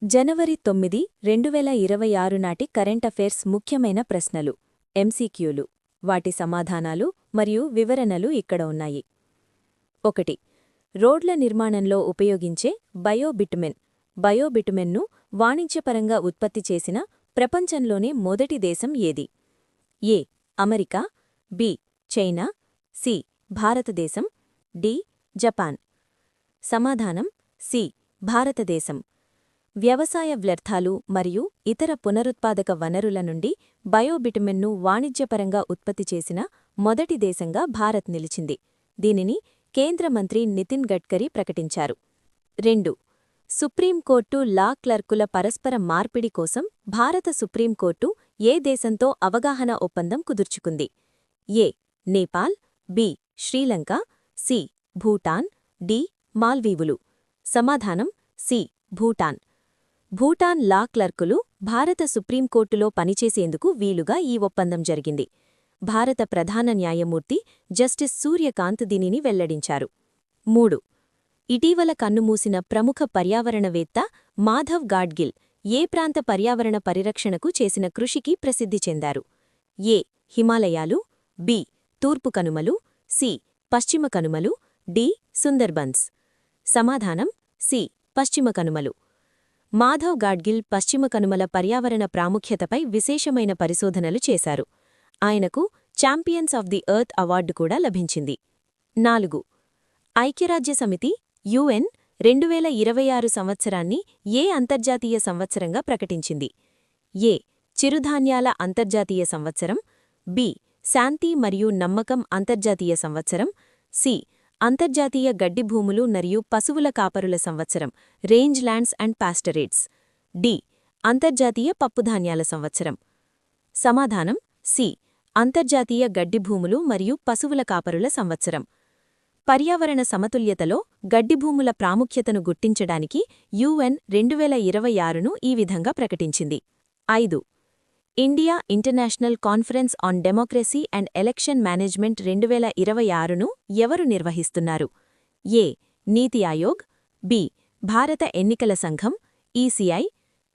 జనవరి 9, 2026 నాటి current affairs ముఖ్యమైన ప్రశ్నలు ఎంసీక్యూలు వాటి సమాధానాలు మరియు వివరణలు ఇక్కడ ఉన్నాయి. 1. రోడ్ల నిర్మాణంలో ఉపయోగించే బయోబిటుమెన్ను వాణిజ్యపరంగా ఉత్పత్తి చేసిన ప్రపంచంలోనే మొదటి దేశం ఏది? A. America, B. China, C. భారతదేశం, డి. జపాన్. సమాధానం సి. భారతదేశం. వ్యవసాయ వ్యర్థాలు మరియు ఇతర పునరుత్పాదక వనరుల నుండి బయోబిటుమెన్ను వాణిజ్యపరంగా ఉత్పత్తి చేసిన మొదటి దేశంగా భారత్ నిలిచింది. దీనిని కేంద్ర మంత్రి నితిన్ గడ్కరీ ప్రకటించారు. 2. సుప్రీంకోర్టు లా క్లర్కుల పరస్పర మార్పిడి కోసం భారత సుప్రీంకోర్టు ఏ దేశంతో అవగాహన ఒప్పందం కుదుర్చుకుంది? A. Nepal, B. Sri Lanka, C. Bhutan, D. మాల్దీవులు. సమాధానం సి. భూటాన్. భూటాన్ లా క్లర్కులు భారత సుప్రీంకోర్టులో పనిచేసేందుకు వీలుగా ఈ ఒప్పందం జరిగింది. భారత ప్రధాన న్యాయమూర్తి జస్టిస్ సూర్యకాంత్ దీనిని వెల్లడించారు. 3. ఇటీవల కన్నుమూసిన ప్రముఖ పర్యావరణవేత్త మాధవ్ గాడ్గిల్ ఏ ప్రాంత పర్యావరణ పరిరక్షణకు చేసిన కృషికి ప్రసిద్ధి చెందారు? ఏ. హిమాలయాలు, బి. తూర్పు కనుమలు, సి. పశ్చిమ కనుమలు, డి. సుందర్బన్స్. సమాధానం సి. పశ్చిమ కనుమలు. మాధవ్ గాడ్గిల్ పశ్చిమ కనుమల పర్యావరణ ప్రాముఖ్యతపై విశేషమైన పరిశోధనలు చేశారు. ఆయనకు champions of the earth award కూడా లభించింది. 4. ఐక్యరాజ్యసమితి యుఎన్ 2026 సంవత్సరాన్ని ఏ అంతర్జాతీయ సంవత్సరంగా ప్రకటించింది? ఏ. చిరుధాన్యాల అంతర్జాతీయ సంవత్సరం, బి. శాంతి మరియు నమ్మకం అంతర్జాతీయ సంవత్సరం, సి. అంతర్జాతీయ గడ్డి భూములు మరియు పశువుల కాపరుల సంవత్సరం రేంజ్ ల్యాండ్స్ అండ్ పాస్టరేట్స్, డి. అంతర్జాతీయ పప్పుధాన్యాల సంవత్సరం. సమాధానం సి. అంతర్జాతీయ గడ్డి భూములు మరియు పశువుల కాపరుల సంవత్సరం. పర్యావరణ సమతుల్యతలో గడ్డిభూముల ప్రాముఖ్యతను గుర్తించడానికి యుఎన్ 2026ను ఈ విధంగా ప్రకటించింది. 5. India International Conference on Democracy and Election Management 2026ను ఎవరు నిర్వహిస్తున్నారు? ఏ. నీతి ఆయోగ్, బి. భారత ఎన్నికల సంఘం ఈసీఐ,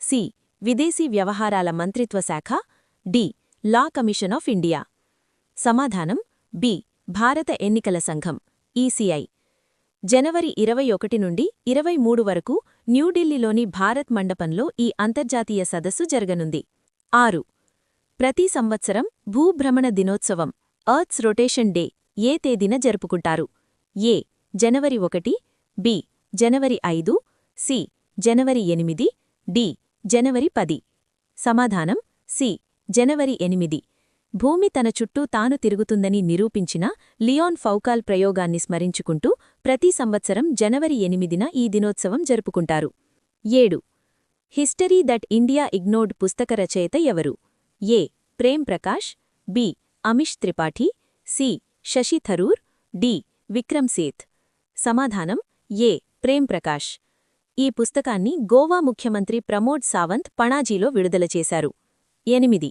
సి. విదేశీ వ్యవహారాల మంత్రిత్వ శాఖ, D. Law commission of India. సమాధానం బి. భారత ఎన్నికల సంఘం ఈసీఐ. జనవరి 21 నుండి 23 వరకు న్యూఢిల్లీలోని భారత్ మండపంలో ఈ అంతర్జాతీయ సదస్సు జరగనుంది. 6. ప్రతి సంవత్సరం భూభ్రమణ దినోత్సవం ఎర్త్స్ రొటేషన్ డే ఏ తేదీన జరుపుకుంటారు? ఏ. జనవరి 1, బి. జనవరి 5, సి. జనవరి 8, డి. జనవరి 10. సమాధానం సి. జనవరి 8. భూమి తన చుట్టూ తాను తిరుగుతుందని నిరూపించిన లియోన్ ఫౌకాల్ ప్రయోగాన్ని స్మరించుకుంటూ ప్రతి సంవత్సరం జనవరి 8న ఈ దినోత్సవం జరుపుకుంటారు. 7. హిస్టరీ దట్ ఇండియా ఇగ్నోర్డ్ పుస్తక రచయిత ఎవరు? A. Prem Prakash, B. Amish Tripathi, C. Shashi Tharoor, D. Vikram Seth. సమాధానం ఏ. ప్రేమ్ ప్రకాష్. ఈ పుస్తకాన్ని గోవా ముఖ్యమంత్రి ప్రమోద్ సావంత్ పణాజీలో విడుదల చేశారు. 8.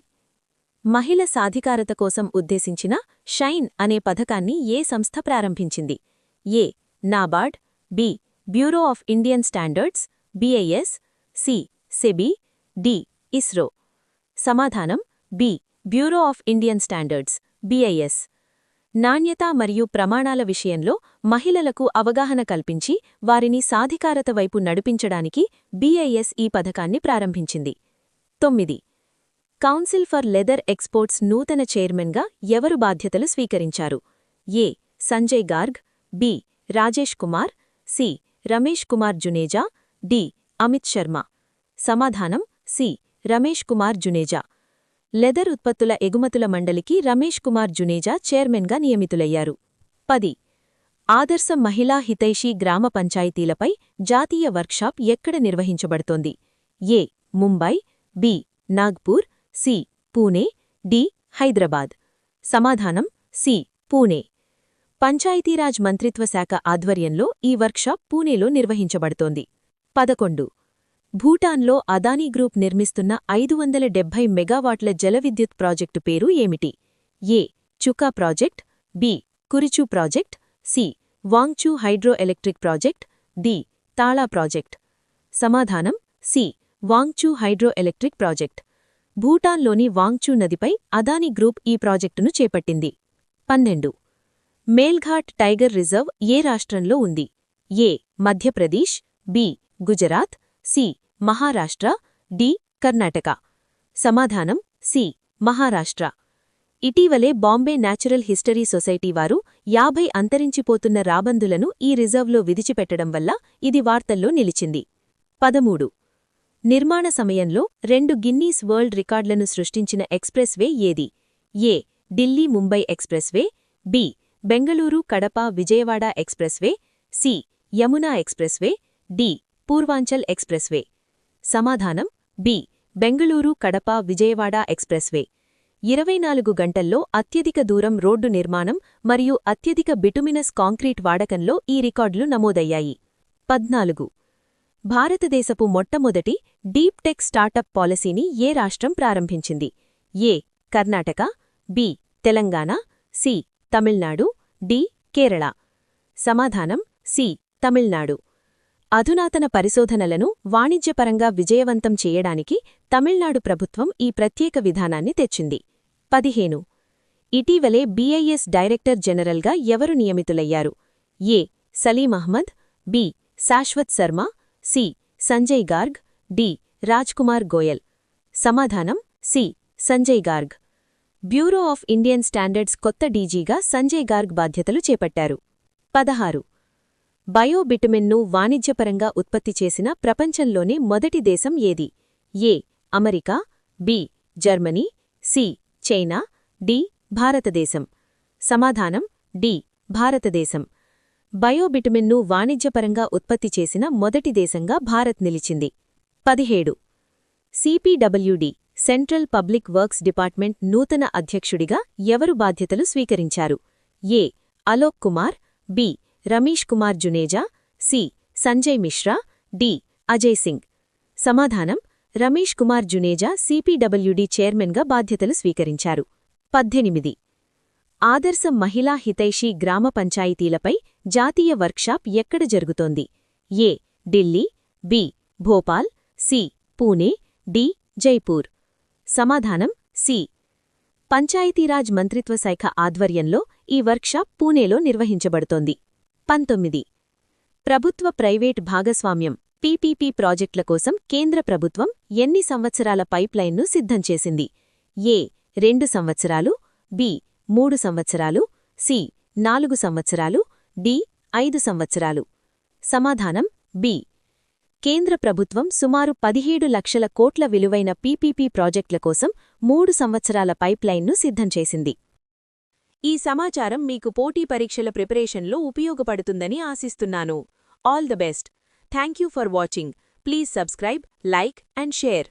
మహిళ సాధికారత కోసం ఉద్దేశించిన షైన్ అనే పథకాన్ని ఏ సంస్థ ప్రారంభించింది? A. NABARD, B. Bureau of Indian Standards BIS, C. SEBI, D. ISRO. సమాధానం B. Bureau of Indian Standards BIS. నాణ్యత మరియు ప్రమాణాల విషయంలో మహిళలకు అవగాహన కల్పించి వారిని సాధికారత వైపు నడిపించడానికి బిఐఎస్ ఈ పథకాన్ని ప్రారంభించింది. 9. కౌన్సిల్ ఫర్ లెదర్ ఎక్స్పోర్ట్స్ నూతన చైర్మన్గా ఎవరు బాధ్యతలు స్వీకరించారు? A. Sanjay Garg, B. Rajesh Kumar, C. Ramesh Kumar Juneja, D. Amit Sharma. సమాధానం సి. రమేష్ కుమార్ జునేజా. లెదర్ ఉత్పత్తుల ఎగుమతుల మండలికి రమేష్ కుమార్ జునేజా చైర్మన్గా నియమితులయ్యారు. 10. ఆదర్శ మహిళా హితైషీ గ్రామ పంచాయతీలపై జాతీయ వర్క్షాప్ ఎక్కడ నిర్వహించబడుతోంది? A. Mumbai, B. Nagpur, C. Pune, D. Hyderabad. సమాధానం సి. పూణే. పంచాయతీరాజ్ మంత్రిత్వ శాఖ ఆధ్వర్యంలో ఈ వర్క్షాప్ పూణేలో నిర్వహించబడుతోంది. 11. భూటాన్లో అదానీ గ్రూప్ నిర్మిస్తున్న 570 మెగావాట్ల జలవిద్యుత్ ప్రాజెక్టు పేరు ఏమిటి? A. Chukha project, B. Kurichhu project, C. Wangchu hydro electric project, D. Tala project. సమాధానం C. Wangchu hydro electric project. భూటాన్లోని వాంగ్చూ నదిపై అదానీ గ్రూప్ ఈ ప్రాజెక్టును చేపట్టింది. 12. మేల్ఘాట్ టైగర్ రిజర్వ్ ఏ రాష్ట్రంలో ఉంది? A. Madhya Pradesh, B. Gujarat, C. Maharashtra, D. Karnataka. సమాధానం సి. మహారాష్ట్ర. ఇటీవలే బాంబే న్యాచురల్ హిస్టరీ సొసైటీ వారు 50 అంతరించిపోతున్న రాబందులను ఈ రిజర్వ్లో విదిచిపెట్టడం వల్ల ఇది వార్తల్లో నిలిచింది. 13. నిర్మాణ సమయంలో 2 గిన్నీస్ వరల్డ్ రికార్డులను సృష్టించిన ఎక్స్ప్రెస్వే ఏది? A. Delhi Mumbai expressway, B. Bengaluru Kadapa Vijayawada expressway, C. Yamuna expressway, D. Purvanchal expressway. సమాధానం బి. బెంగళూరు కడప విజయవాడ ఎక్స్ప్రెస్వే. 24 గంటల్లో అత్యధిక దూరం రోడ్డు నిర్మాణం మరియు అత్యధిక బిటుమినస్ కాంక్రీట్ వాడకంలో ఈ రికార్డులు నమోదయ్యాయి. 14. భారతదేశపు మొట్టమొదటి డీప్ టెక్ స్టార్టప్ పాలసీని ఏ రాష్ట్రం ప్రారంభించింది? A. Karnataka, B. Telangana, C. Tamil Nadu, D. Kerala. సమాధానం సి. తమిళనాడు. అధునాతన పరిశోధనలను వాణిజ్యపరంగా విజయవంతం చేయడానికి తమిళనాడు ప్రభుత్వం ఈ ప్రత్యేక విధానాన్ని తెచ్చింది. 15. ఇటీవలే బీఐఎస్ డైరెక్టర్ జనరల్గా ఎవరు నియమితులయ్యారు? A. Salim Ahmed, B. Shashwat Sharma, C. Sanjay Garg, D. Rajkumar Goyal. సమాధానం C. Sanjay Garg. Bureau of Indian standards కొత్త డీజీగా సంజయ్ గార్గ్ బాధ్యతలు చేపట్టారు. 16. బయోబిటమిన్ను వాణిజ్యపరంగా ఉత్పత్తి చేసిన ప్రపంచంలోనే మొదటి దేశం ఏది? A. America, B. Germany, C. China, D. భారతదేశం. సమాధానం డి. భారతదేశం. బయోబిటమిన్ను వాణిజ్యపరంగా ఉత్పత్తి చేసిన మొదటి దేశంగా భారత్ నిలిచింది. 17. CPWD central public works department నూతన అధ్యక్షుడిగా ఎవరు బాధ్యతలు స్వీకరించారు? A. Alok Kumar, B. Ramesh Kumar Juneja, C. Sanjay Mishra, D. Ajay Singh. సమాధానం రమేష్ కుమార్ జునేజా సిపిడబ్ల్యూడి చైర్మన్గా బాధ్యతలు స్వీకరించారు. 18. ఆదర్శ మహిళా హితైషీ గ్రామ పంచాయతీలపై జాతీయ వర్క్షాప్ ఎక్కడ జరుగుతోంది? A. Delhi, B. Bhopal, C. Pune, D. Jaipur. సమాధానం సి. పంచాయతీరాజ్ మంత్రిత్వశాఖ ఆధ్వర్యంలో ఈ వర్క్షాప్ పూణేలో నిర్వహించబడుతోంది. 19. ప్రభుత్వ ప్రైవేట్ భాగస్వామ్యం పీపీపీ ప్రాజెక్టుల కోసం కేంద్ర ప్రభుత్వం ఎన్ని సంవత్సరాల పైప్లైన్ను సిద్ధం చేసింది? ఏ. 2 సంవత్సరాలు, బి. 3 సంవత్సరాలు, సి. 4 సంవత్సరాలు, డి. 5 సంవత్సరాలు. సమాధానం బి. కేంద్ర ప్రభుత్వం సుమారు 17 లక్షల కోట్ల విలువైన పీపీపీ ప్రాజెక్టుల కోసం 3 సంవత్సరాల పైప్లైన్ను సిద్ధం చేసింది. ఈ సమాచారం మీకు పోటీ పరీక్షల ప్రిపరేషన్లో ఉపయోగపడుతుందని ఆశిస్తున్నాను. All the best. Thank you for watching. Please subscribe, like and share.